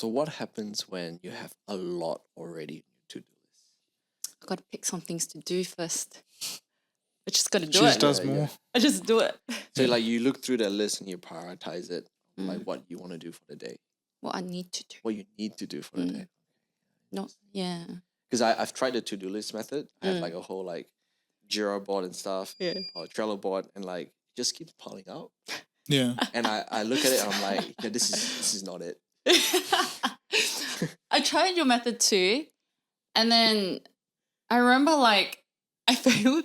So what happens when you have a lot already in your to-do list? I got to pick some things to do first. I just got to do She just it. does more. I just do it. So like you look through that list and you prioritize it, Mm. like what you want to do for the day, What I need to do. what you need to do for the day. Not, yeah. Because I've tried the to-do list method. I have Mm. like a whole like Jira board and stuff, or Trello board, and like it just keeps piling up. Yeah. And I look at it and I'm like, yeah, this is not it. I tried your method too. And then I remember like I failed.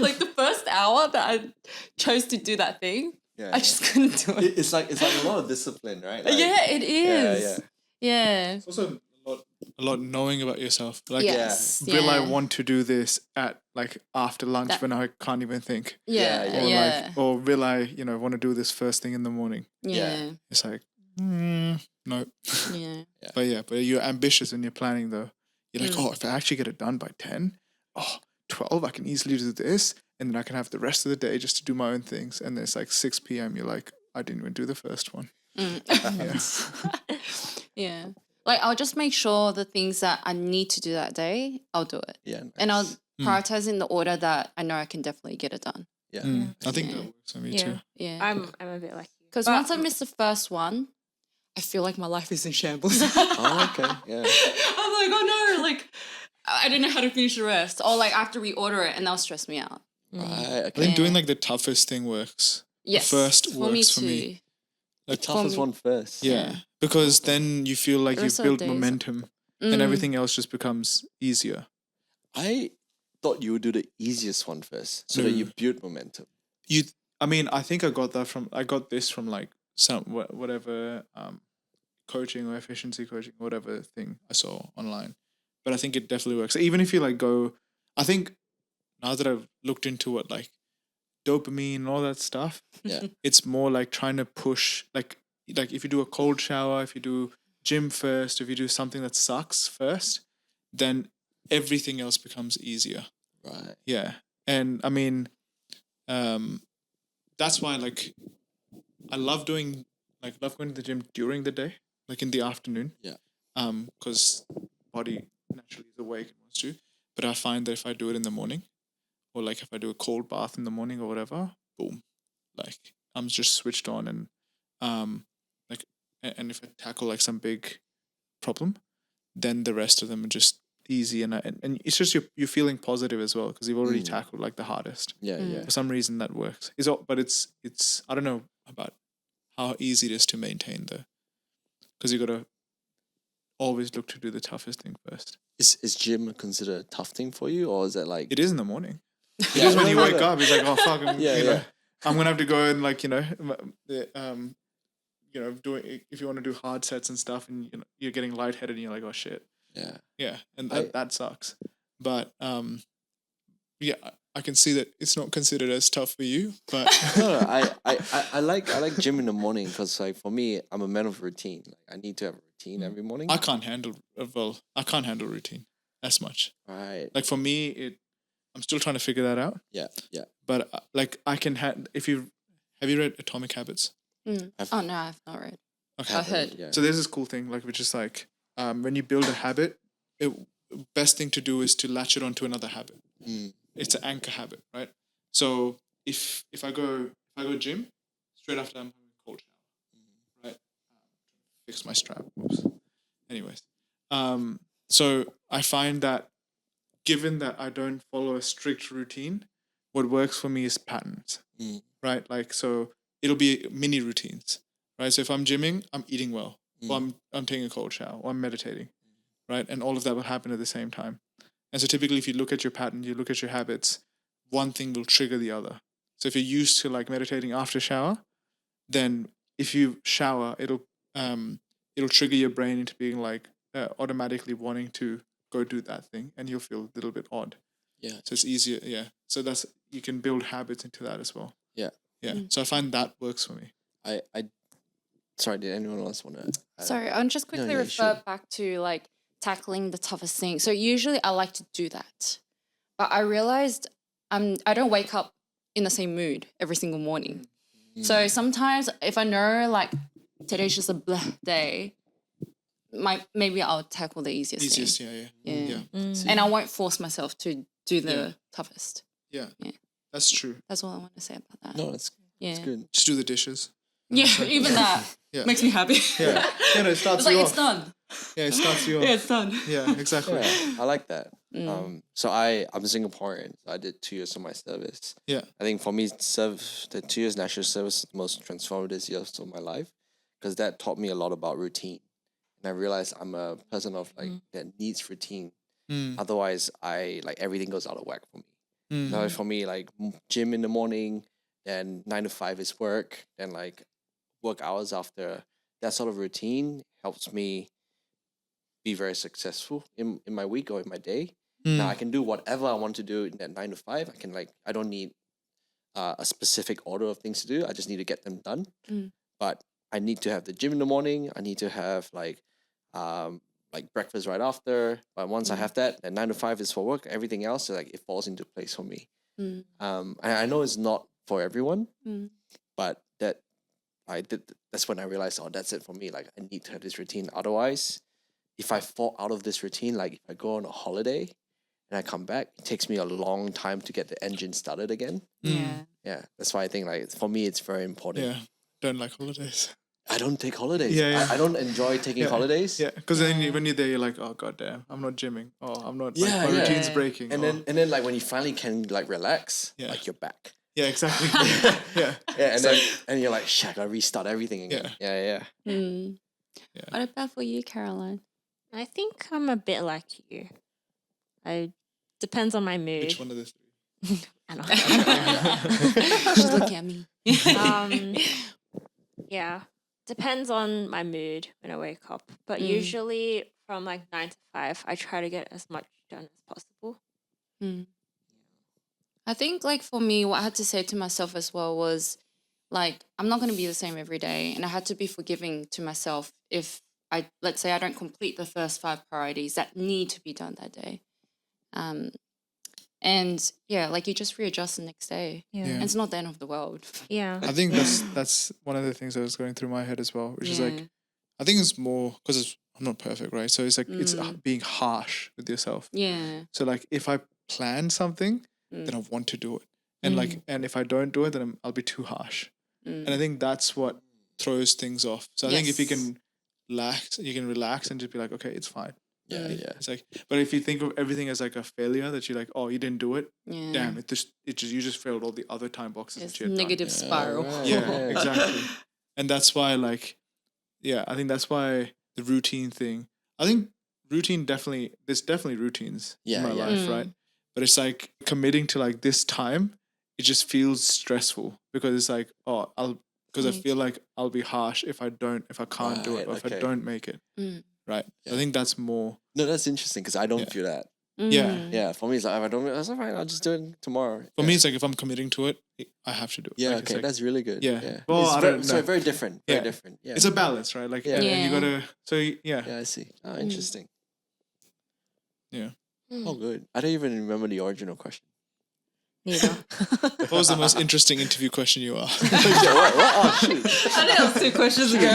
Like the first hour that I chose to do that thing, Yeah, I just couldn't do it. it's like a lot of discipline, right? Like, Yeah, it is. Yeah. It's also a lot knowing about yourself. Like, Yes. will I yeah. want to do this at like after lunch when I can't even think? Yeah. Yeah, Or Yeah. like, or will I, want to do this first thing in the morning? Yeah. It's like, no. Yeah. But you're ambitious when you're planning though. You're like, Mm. oh, if I actually get it done by 10, 12, I can easily do this. And then I can have the rest of the day just to do my own things. And then it's like 6 p.m. You're like, I didn't even do the first one. Yeah. Like I'll just make sure the things that I need to do that day, I'll do it. Yeah. And I'll nice. prioritize in the order that I know I can definitely get it done. Yeah. I think Yeah. that works for me Yeah. too. Yeah. I'm a bit like you. Because But- once I miss the first one, I feel like my life is in shambles. Oh, okay. Yeah. I'm like, oh no, like I don't know how to finish the rest. Or like I have to reorder it and that'll stress me out. Right. I Okay. think doing like the toughest thing works. Yes. first for me works for too. me. The Like, toughest me- one first. yeah. Because then you feel like The you've rest of the built days- momentum Mm. and everything else just becomes easier. I thought you would do the easiest one first, so that you build momentum. I think I got this from like some whatever coaching or efficiency coaching, whatever thing I saw online. But I think it definitely works. Even if you like go, I think now that I've looked into what like dopamine and all that stuff, Yeah. it's more like trying to push like if you do a cold shower, if you do gym first, if you do something that sucks first, then everything else becomes easier. Right. Yeah. And I mean, that's why like I love going to the gym during the day, like in the afternoon. Yeah. Because body naturally is awake and wants to. But I find that if I do it in the morning, or like if I do a cold bath in the morning or whatever, boom, like I'm just switched on and like and if I tackle like some big problem, then the rest of them are just easy and it's just you're feeling positive as well because you've already tackled like the hardest. Yeah. Yeah. For some reason that works. But it's I don't know about how easy it is to maintain though, because you gotta always look to do the toughest thing first. Is gym considered a tough thing for you, or is it like? It is in the morning. Yeah, Because when you no, wake no. up, it's like, oh fuck, Yeah. I'm gonna have to go and like doing if you want to do hard sets and stuff, and you're getting lightheaded, and you're like, oh shit, Yeah. and that sucks. But yeah, I can see that it's not considered as tough for you, but No, I like gym in the morning because like for me, I'm a man of routine. Like I need to have a routine every morning. I can't handle routine as much. Right. Like for me, I'm still trying to figure that out. Yeah. Yeah. But like I can have you read Atomic Habits? Oh no, I've not read. Okay. I've heard. Yeah. So there's this cool thing, like, which is like, when you build a habit, best thing to do is to latch it onto another habit. It's an anchor habit, right? So if I go gym, straight after I'm having a cold shower, right? Fix my strap. Oops. Anyways, so I find that given that I don't follow a strict routine, what works for me is patterns, right? Like, so it'll be mini routines, right? So if I'm gymming, I'm eating well, or I'm taking a cold shower, or I'm meditating, right? And all of that will happen at the same time. And so typically if you look at your pattern, you look at your habits, one thing will trigger the other. So if you're used to like meditating after shower, then if you shower, it'll trigger your brain into being like automatically wanting to go do that thing, and you'll feel a little bit odd. Yeah. So it's easier. Yeah. So you can build habits into that as well. Yeah. Yeah. So I find that works for me. I sorry, did anyone else want to? Sorry, I'll just quickly yeah, refer sure. back to like tackling the toughest thing. So usually I like to do that, but I realized I don't wake up in the same mood every single morning. So sometimes if I know like today's just a blah day, maybe I'll tackle the easiest thing. Easiest, yeah. And I won't force myself to do the toughest. Yeah. Yeah. That's true. That's all I want to say about that. No, that's good. Just do the dishes. Yeah, even that makes me happy. Yeah. Yeah, no, it starts It's you like, off. it's done. Yeah, it starts you off. Yeah, it's done. Yeah, exactly. Yeah, I like that. So I'm Singaporean. So I did 2 years of my service. Yeah. I think for me, the 2 years national service is the most transformative years of my life because that taught me a lot about routine. And I realized I'm a person of that needs routine. Otherwise, everything goes out of whack for me. So for me, gym in the morning, then 9 to 5 is work, then work hours after. That sort of routine helps me be very successful in my week or in my day. Now I can do whatever I want to do in that 9 to 5. I can I don't need a specific order of things to do. I just need to get them done. But I need to have the gym in the morning. I need to have breakfast right after. But once I have that, then 9 to 5 is for work. Everything else it falls into place for me. And I know it's not for everyone, but that's when I realized, that's it for me. I need to have this routine. Otherwise, if I fall out of this routine, if I go on a holiday and I come back, it takes me a long time to get the engine started again. Yeah. That's why I think for me, it's very important. Yeah. Don't like holidays. I don't take holidays. Yeah. I don't enjoy taking holidays. Yeah, because then when you're there, you're like, oh god damn, I'm not gymming. Oh, I'm not. My routine's breaking. And then when you finally can relax, you're back. Yeah, exactly. Yeah. Yeah, and you're like, shit, I gotta restart everything again. Yeah. What about for you, Caroline? I think I'm a bit like you. Depends on my mood. Which one of the three? I know. She's looking at me. Yeah, depends on my mood when I wake up. But usually from 9 to 5, I try to get as much done as possible. I think for me, what I had to say to myself as well was I'm not going to be the same every day. And I had to be forgiving to myself if let's say I don't complete the first 5 priorities that need to be done that day. And you just readjust the next day. Yeah. And it's not the end of the world. Yeah. I think that's one of the things that was going through my head as well, which is I think it's more because I'm not perfect, right? So it's it's being harsh with yourself. Yeah. So if I plan something, then I want to do it, and and if I don't do it, then I'll be too harsh. And I think that's what throws things off. So I think if you can relax and just be like, okay, it's fine. Yeah. It's but if you think of everything as a failure, that you're oh, you didn't do it. Yeah. Damn, you just failed all the other time boxes. It's that you had negative done. spiral. Right. Yeah, exactly. And that's why I think that's why the routine thing. I think there's definitely routines in my life, right? But it's committing to this time. It just feels stressful because it's I feel like I'll be harsh if I can't do it or if I don't make it. Right. Yeah. I think that's more. No, that's interesting because I don't feel that. Yeah. For me, it's if I don't, that's all right. I'll just do it tomorrow. For me, it's if I'm committing to it, I have to do it. Yeah. Okay. That's really good. Yeah. Well, I don't know. So very different. Very different. Yeah. It's a balance, right? You gotta. So yeah. Yeah, I see. Oh, interesting. Yeah. Oh, good. I don't even remember the original question. Neither. What was the most interesting interview question you asked? what? Oh, shoot. I think that was 2 questions ago.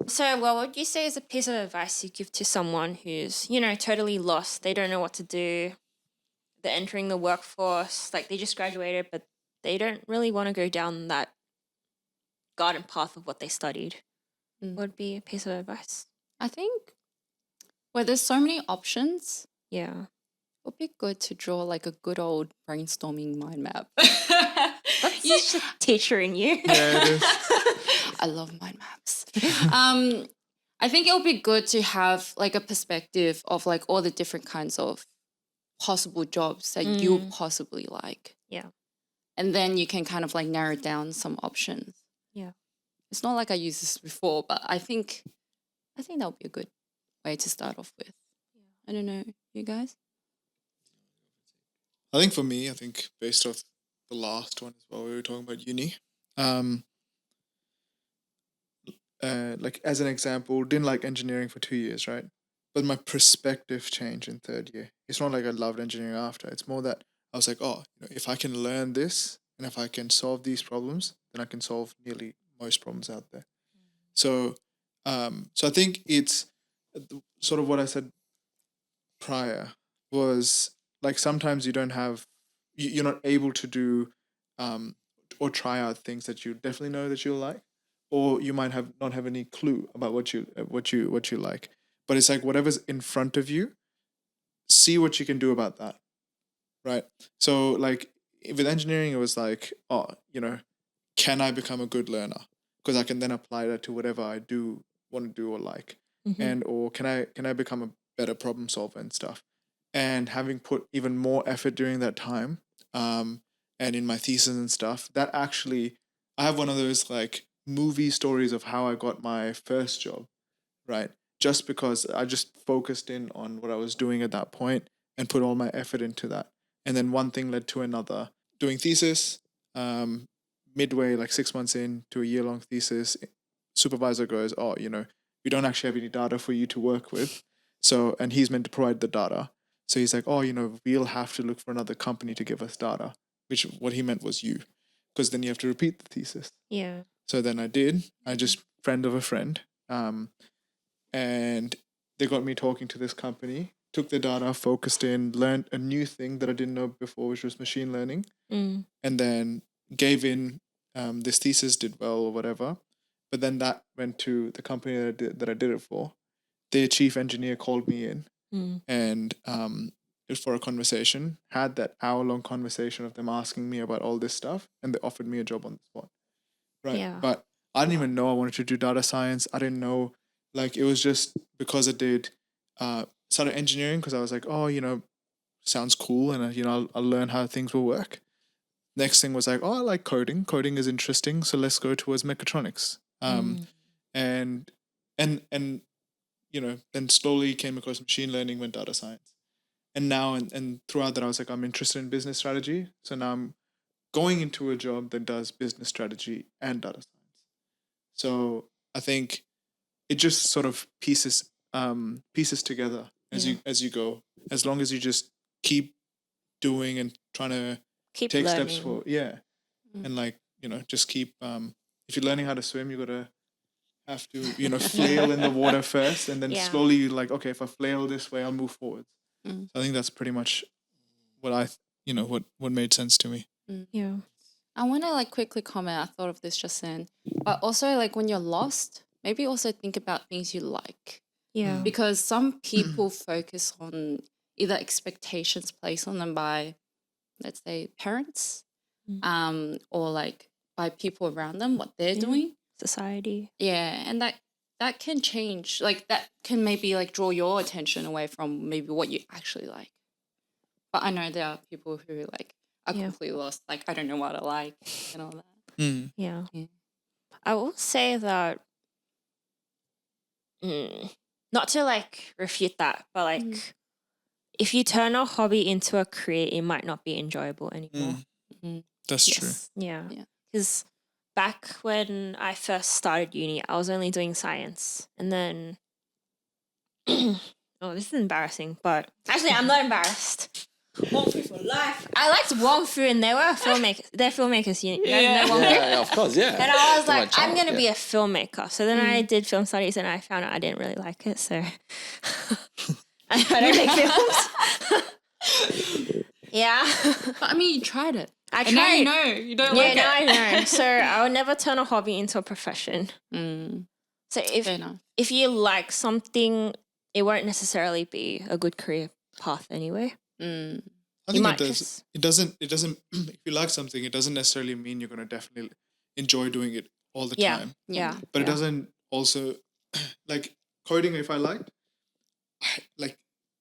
So, what would you say is a piece of advice you give to someone who's, totally lost? They don't know what to do. They're entering the workforce. They just graduated, but they don't really want to go down that garden path of what they studied. What would be a piece of advice? I think there's so many options, Yeah. it would be good to draw a good old brainstorming mind map. That's such a teacher in you. Yeah, it is. I love mind maps. I think it would be good to have a perspective of all the different kinds of possible jobs that you would possibly like. Yeah. And then you can kind of narrow down some options. Yeah. It's not I used this before, but I think that would be a good way to start off with. Yeah. I don't know, you guys? I think for me, based off the last one as well, we were talking about uni. As an example, didn't like engineering for 2 years, right? But my perspective changed in 3rd year. It's not I loved engineering after. It's more that I was if I can learn this and if I can solve these problems, then I can solve nearly most problems out there. So So I think it's sort of what I said prior was like sometimes you don't have you're not able to do or try out things that you definitely know that you'll like, or you might have not have any clue about what you like. But it's like whatever's in front of you, see what you can do about that, right? So like with engineering, it was like, oh, can I become a good learner? Because I can then apply that to whatever I do want to do or like, and or can I become a better problem solver and stuff? And having put even more effort during that time, and in my thesis and stuff, that actually, I have one of those like movie stories of how I got my first job, right? Just because I just focused in on what I was doing at that point and put all my effort into that. And then one thing led to another. Doing thesis, midway, like 6 months into a year long thesis, supervisor goes, oh, we don't actually have any data for you to work with. So, and he's meant to provide the data. So he's like, oh, we'll have to look for another company to give us data, which what he meant was you, because then you have to repeat the thesis. Yeah. So then I did. I just friend of a friend. And they got me talking to this company, took the data, focused in, learned a new thing that I didn't know before, which was machine learning, and then gave in this thesis, did well or whatever. But then that went to the company that I did it for. Their chief engineer called me in and for a conversation, had that hour-long conversation of them asking me about all this stuff, and they offered me a job on the spot. Right. Yeah. But I didn't even know I wanted to do data science. I didn't know, like, it was just because I did started engineering because I was like, oh, sounds cool, and I'll learn how things will work. Next thing was like, oh, I like coding. Coding is interesting, so let's go towards mechatronics. And then slowly came across machine learning, went data science, and now and throughout that I was like, I'm interested in business strategy. So now I'm going into a job that does business strategy and data science. So I think it just sort of pieces together as you go. As long as you just keep doing and trying to Keep take learning. steps for and like just keep. If you're learning how to swim, you gotta have to flail in the water first, and then slowly you're like, okay, if I flail this way, I'll move forward. So I think that's pretty much what what made sense to me. Yeah. I want to like quickly comment. I thought of this just then, but also like when you're lost, maybe also think about things you like. Yeah. Because some people focus on either expectations placed on them by, let's say, parents, or like by people around them, what they're doing. Society. Yeah, and that can change. Like that can maybe like draw your attention away from maybe what you actually like. But I know there are people who like are completely lost. Like I don't know what I like and all that. Yeah. I will say that, not to like refute that, but like if you turn a hobby into a career, it might not be enjoyable anymore. That's true. Yeah. Because back when I first started uni, I was only doing science. And then, oh, this is embarrassing, but actually, I'm not embarrassed. Wong Fu for life. I liked Wong Fu, and they were filmmakers. They're filmmakers. You guys know Wong Fu? Yeah, of course, yeah. And I was To my like, child, I'm going to be a filmmaker. So then I did film studies, and I found out I didn't really like it. So I don't make films. Yeah. But I mean, you tried it. I And tried. now you know you don't like now it. I know. So I would never turn a hobby into a profession. So Fair enough. if you like something, it won't necessarily be a good career path anyway. I think it does. It doesn't. If you like something, it doesn't necessarily mean you're going to definitely enjoy doing it all the time. Yeah. But it doesn't also like coding. If I liked, like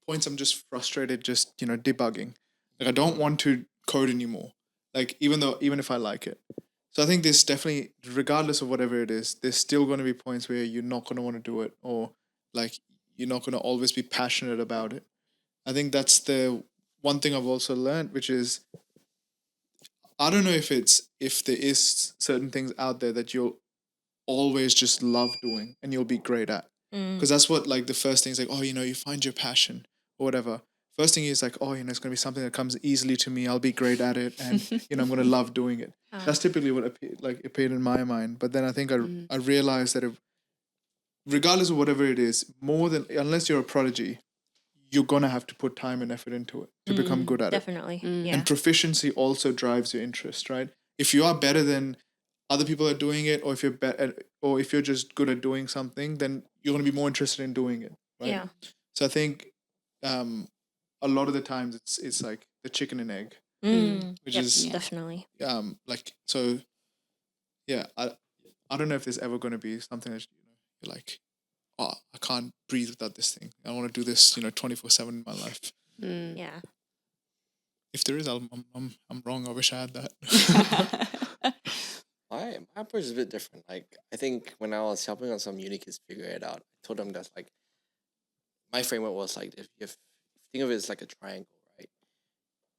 points, I'm just frustrated. Just debugging. Like I don't want to code anymore. Like even if I like it. So I think there's definitely, regardless of whatever it is, there's still going to be points where you're not going to want to do it, or like you're not going to always be passionate about it. I think that's the one thing I've also learned, which is I don't know if there is certain things out there that you'll always just love doing and you'll be great at. Because that's what like the first thing is like, oh, you find your passion or whatever. First thing is like, oh, it's going to be something that comes easily to me. I'll be great at it, and I'm going to love doing it. That's typically what appeared in my mind. But then I think I realized that regardless of whatever it is, unless you're a prodigy, you're gonna have to put time and effort into it to become good at it. Definitely. Yeah. And proficiency also drives your interest, right? If you are better than other people are doing it, or if you're just good at doing something, then you're gonna be more interested in doing it, right? Yeah. So I think a lot of the times it's like the chicken and egg, which Yep, is definitely. like, so yeah, I don't know if there's ever going to be something that you're like, oh, I can't breathe without this thing. I want to do this 24/7 in my life. Yeah. If there is, I'm wrong. I wish I had that. My approach is a bit different. Like, I think when I was helping out some uni kids figure it out, I told them that, like, my framework was like, if think of it as like a triangle, right?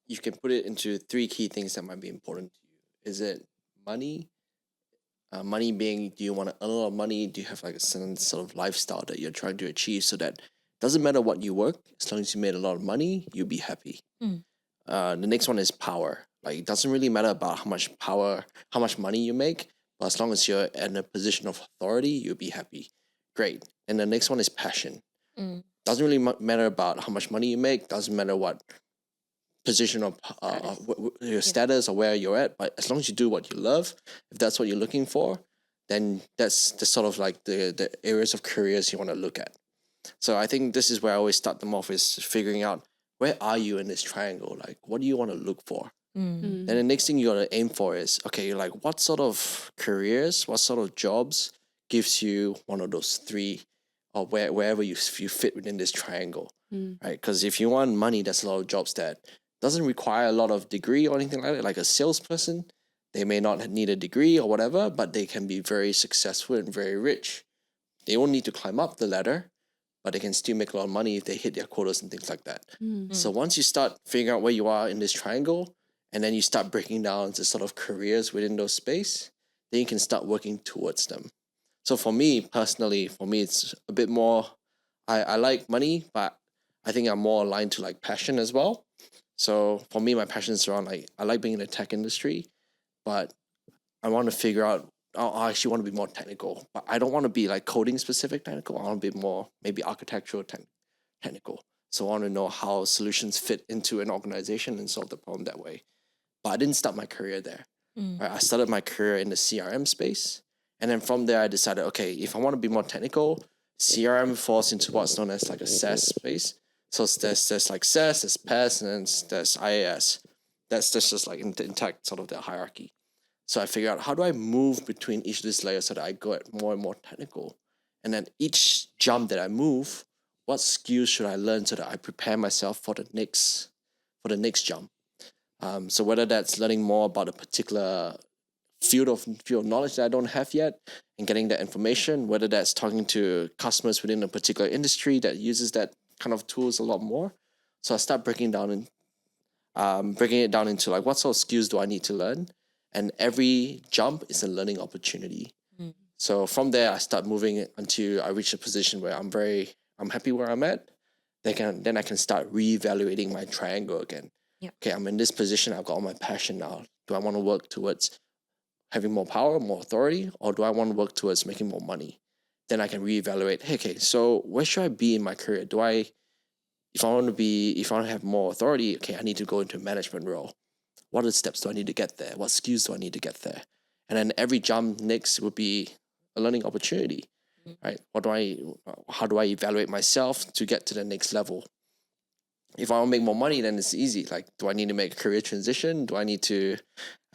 You can put it into three key things that might be important to you. Is it money? Money being, do you want to earn a lot of money? Do you have like a certain sort of lifestyle that you're trying to achieve, so that doesn't matter what you work, as long as you made a lot of money, you'll be happy. The next one is power. Like, it doesn't really matter about how much power, how much money you make, but as long as you're in a position of authority, you'll be happy. Great. And the next one is passion. Doesn't really matter about how much money you make. Doesn't matter what position of your status or where you're at. But as long as you do what you love, if that's what you're looking for, then that's the sort of like the areas of careers you want to look at. So I think this is where I always start them off, is figuring out, where are you in this triangle? Like, what do you want to look for? Then the next thing you got to aim for is, okay, like, what sort of careers, what sort of jobs gives you one of those three, or wherever you fit within this triangle, right? Because if you want money, there's a lot of jobs that doesn't require a lot of degree or anything like that. Like a salesperson, they may not need a degree or whatever, but they can be very successful and very rich. They won't need to climb up the ladder, but they can still make a lot of money if they hit their quotas and things like that. So once you start figuring out where you are in this triangle, and then you start breaking down into sort of careers within those space, then you can start working towards them. So for me personally, it's a bit more, I like money, but I think I'm more aligned to like passion as well. So for me, my passion is around, like, I like being in the tech industry, but I want to figure out, I actually want to be more technical, but I don't want to be like coding specific technical. I want to be more maybe architectural technical. So I want to know how solutions fit into an organization and solve the problem that way. But I didn't start my career there. Right? I started my career in the CRM space. And then from there, I decided, okay, if I want to be more technical, CRM falls into what's known as like a SaaS space. So there's like SaaS, there's PaaS, and then there's IaaS. That's just like intact sort of the hierarchy. So I figured out, how do I move between each of these layers so that I get more and more technical? And then each jump that I move, what skills should I learn so that I prepare myself for the next jump? So whether that's learning more about a particular field of knowledge that I don't have yet and getting that information, whether that's talking to customers within a particular industry that uses that kind of tools a lot more. So I start breaking it down into like, what sort of skills do I need to learn? And every jump is a learning opportunity. So from there, I start moving until I reach a position where I'm happy where I'm at. Then I can start reevaluating my triangle again. Okay, I'm in this position. I've got all my passion now. Do I want to work towards having more power, more authority, or do I want to work towards making more money? Then I can reevaluate. Hey, okay, so where should I be in my career? If I want to have more authority, okay, I need to go into a management role. What are the steps do I need to get there? What skills do I need to get there? And then every jump next would be a learning opportunity, right? How do I evaluate myself to get to the next level? If I want to make more money, then it's easy. Like, do I need to make a career transition? Do I need to,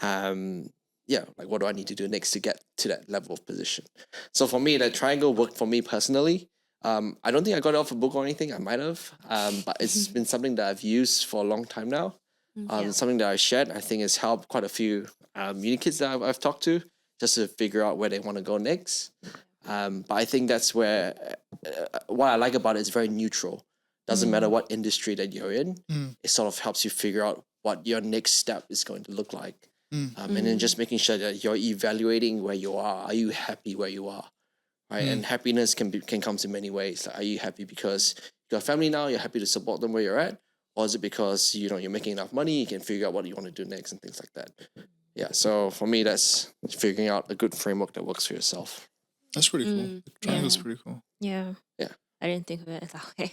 what do I need to do next to get to that level of position? So for me, that triangle worked for me personally. I don't think I got it off a book or anything. I might have, but it's been something that I've used for a long time now. Something that I shared, I think has helped quite a few uni kids that I've talked to, just to figure out where they want to go next. But I think that's where what I like about it is very neutral. Doesn't matter what industry that you're in. It sort of helps you figure out what your next step is going to look like. And then just making sure that you're evaluating where you are. Are you happy where you are? Right? And happiness can come in many ways. Like, are you happy because you got a family now, you're happy to support them where you're at? Or is it because you're making enough money, you can figure out what you want to do next and things like that? Yeah, so for me, that's figuring out a good framework that works for yourself. That's pretty cool. Mm, The triangle's yeah. pretty cool. Yeah. Yeah. I didn't think of it that way.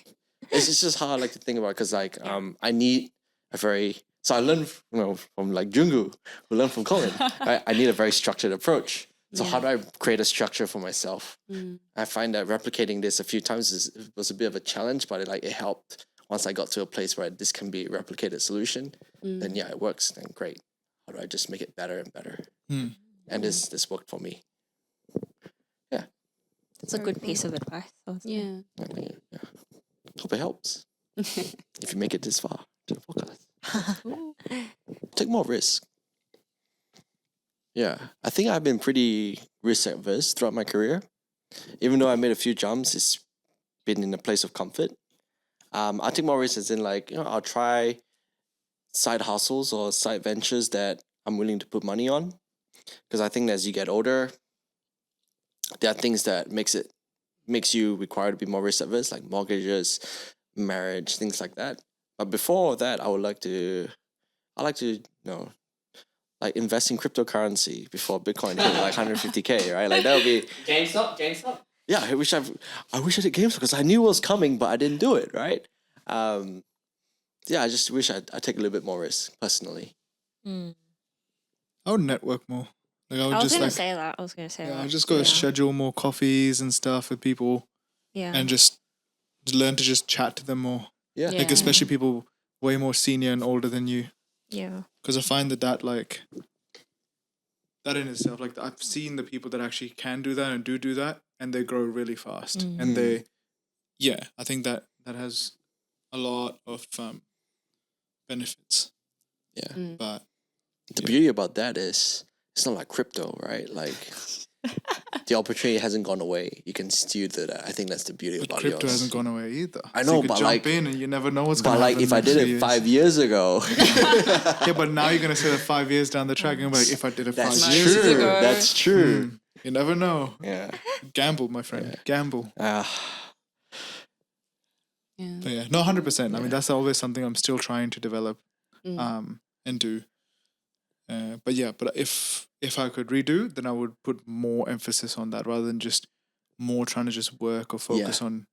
It's just how I like to think about it, because like I need a very so I learned from like Jungu, who learned from Colin. Right? I need a very structured approach. So how do I create a structure for myself? I find that replicating this a few times was a bit of a challenge, but it helped once I got to a place where this can be a replicated solution. Then it works. Then great. How do I just make it better and better? And this worked for me. Yeah. That's a good piece of advice. I would say. Yeah. Yeah. Hope it helps. If you make it this far to the podcast, take more risk. Yeah, I think I've been pretty risk averse throughout my career. Even though I made a few jumps, it's been in a place of comfort. I take more risks as in I'll try side hustles or side ventures that I'm willing to put money on. Because I think as you get older, there are things that makes you required to be more risk averse, like mortgages, marriage, things like that. But before that, I like to invest in cryptocurrency before Bitcoin hit like 150K, right? Like that would be GameStop. Yeah, I wish I did GameStop because I knew it was coming, but I didn't do it, right? I just wish I'd take a little bit more risk personally. I would network more. Like I would I was just gonna like say that. I was gonna say that. I just go schedule more coffees and stuff with people. Yeah. And just learn to just chat to them more. Yeah. Like Yeah. especially people way more senior and older than you. Yeah. Because I find that in itself, like I've seen the people that actually can do that and do that, and they grow really fast. And I think that has a lot of benefits. Yeah. But The beauty about that is it's not like crypto, right? Like the opportunity hasn't gone away. You can still do that. I think that's the beauty but about crypto yours. hasn't gone away either. I So know, you could but jump in and you never know what's going But to happen. if I did it 5 years ago, yeah, but now you're gonna say that 5 years down the track, and be like, if I did it that's 5 years true. ago, That's true. you never know. Yeah. Gamble, my friend. Gamble. Yeah. But yeah, no, 100%. I mean, that's always something I'm still trying to develop, and do. But if I could redo, then I would put more emphasis on that rather than just more trying to just work or focus on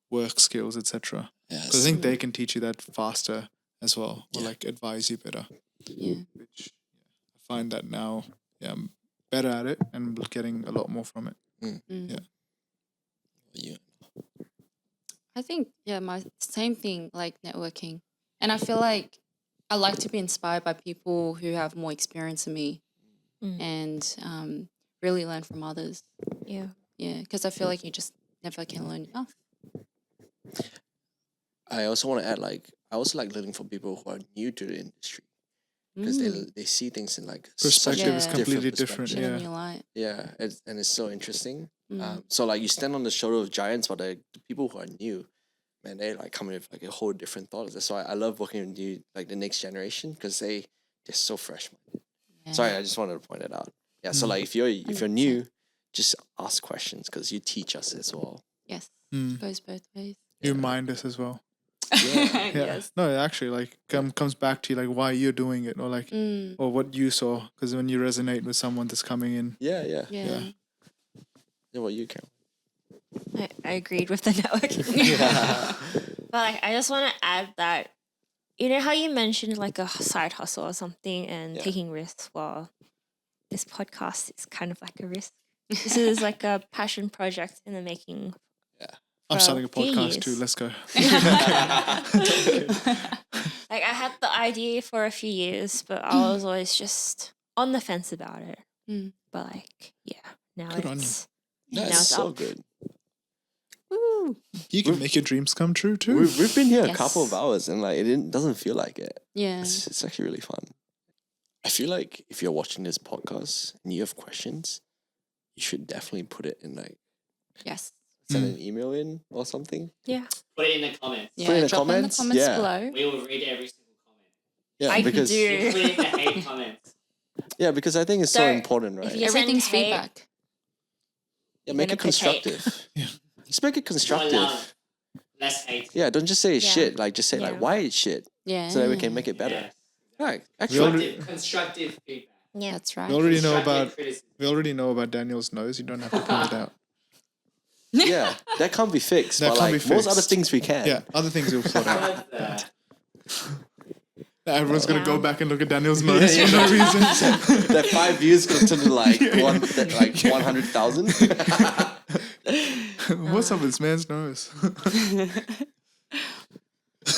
work skills, etc. Because I think they can teach you that faster as well, or like advise you better. Yeah. Which I find that now, I'm better at it and getting a lot more from it. Yeah. I think, my same thing, like networking. And I feel like I like to be inspired by people who have more experience than me and really learn from others. Yeah. Yeah, because I feel like you just never can learn enough. I also want to add, I also like learning from people who are new to the industry because they see things in Perspective is Yeah. completely different. Shed a Yeah. new light. Yeah, and it's so interesting. So you stand on the shoulder of giants, but the people who are new, man, they come with a whole different thought. That's why I love working with you, the next generation, because they're so fresh. Yeah. Sorry, I just wanted to point it out. Yeah, so if you're new, just ask questions because you teach us as well. Yes, Mm. goes both ways. You remind us as well. Yeah. Yeah. Yes. No, actually, comes back to you, why you're doing it, or or what you saw. Because when you resonate with someone that's coming in, Yeah. Yeah. Yeah. Yeah, well, you can. I agreed with the networking. But I just want to add that, you know how you mentioned a side hustle or something and taking risks? Well, this podcast is kind of like a risk. This is like a passion project in the making. I'm starting a few podcast too. years. Let's go. I had the idea for a few years, but I was always just on the fence about it. But now Good on you. it's That's now it's so up. good. Woo. You can make your dreams come true too. We've been here a Yes. couple of hours and it doesn't feel like it. Yeah. It's actually really fun. I feel like if you're watching this podcast and you have questions, you should definitely put it in Yes. send an email in or something. Yeah. Put it in the comments. Yeah. Put in the Drop comments, in the comments yeah. below. We will read every single comment. Yeah, I because do. Including the hate comments. because I think it's so So, important, right? if you Everything's send hate- feedback. Yeah, you're make gonna it pick hate. constructive. Just make it More constructive. love, less hate. Yeah, don't just say it's Yeah. shit. Just say Yeah. why it's shit, Yeah. so that we can make it better. Yes. Right. Actually, Constructive feedback. Yeah. That's right. We already know Constructive about criticism. Daniel's nose. You don't have to point it out. Yeah, that can't be fixed. That but can't like be most other fixed. things we can. Yeah, other things you'll sort out. What's that? Everyone's gonna go Yeah. back and look at Daniel's nose for no reason. That 5 views got to like 100,000. What's up with this man's nose?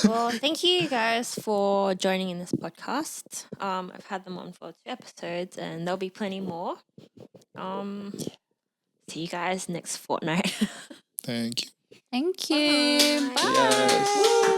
Well, thank you guys for joining in this podcast. I've had them on for 2 episodes, and there'll be plenty more. See you guys next fortnight. Thank you. Thank you. Bye. Bye. Yes.